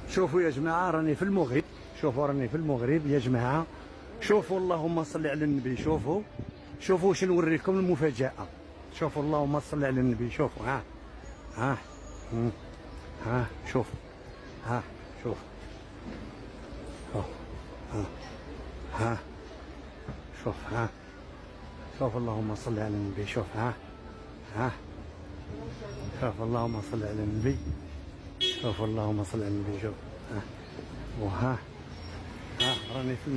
شوفوا يا جماعه راني في المغرب، شوفوا راني في المغرب يا جماعه، شوفوا اللهم صل على النبي، شوفوا شوفوا واش نوريكم المفاجاه، شوفوا اللهم صل على النبي، شوفوا ها ها شوف شوف ها ها شوف شوف اللهم صل على النبي، شوف شوف اللهم صل على النبي، شوف اللهم صل على النبي، شوف وها راني في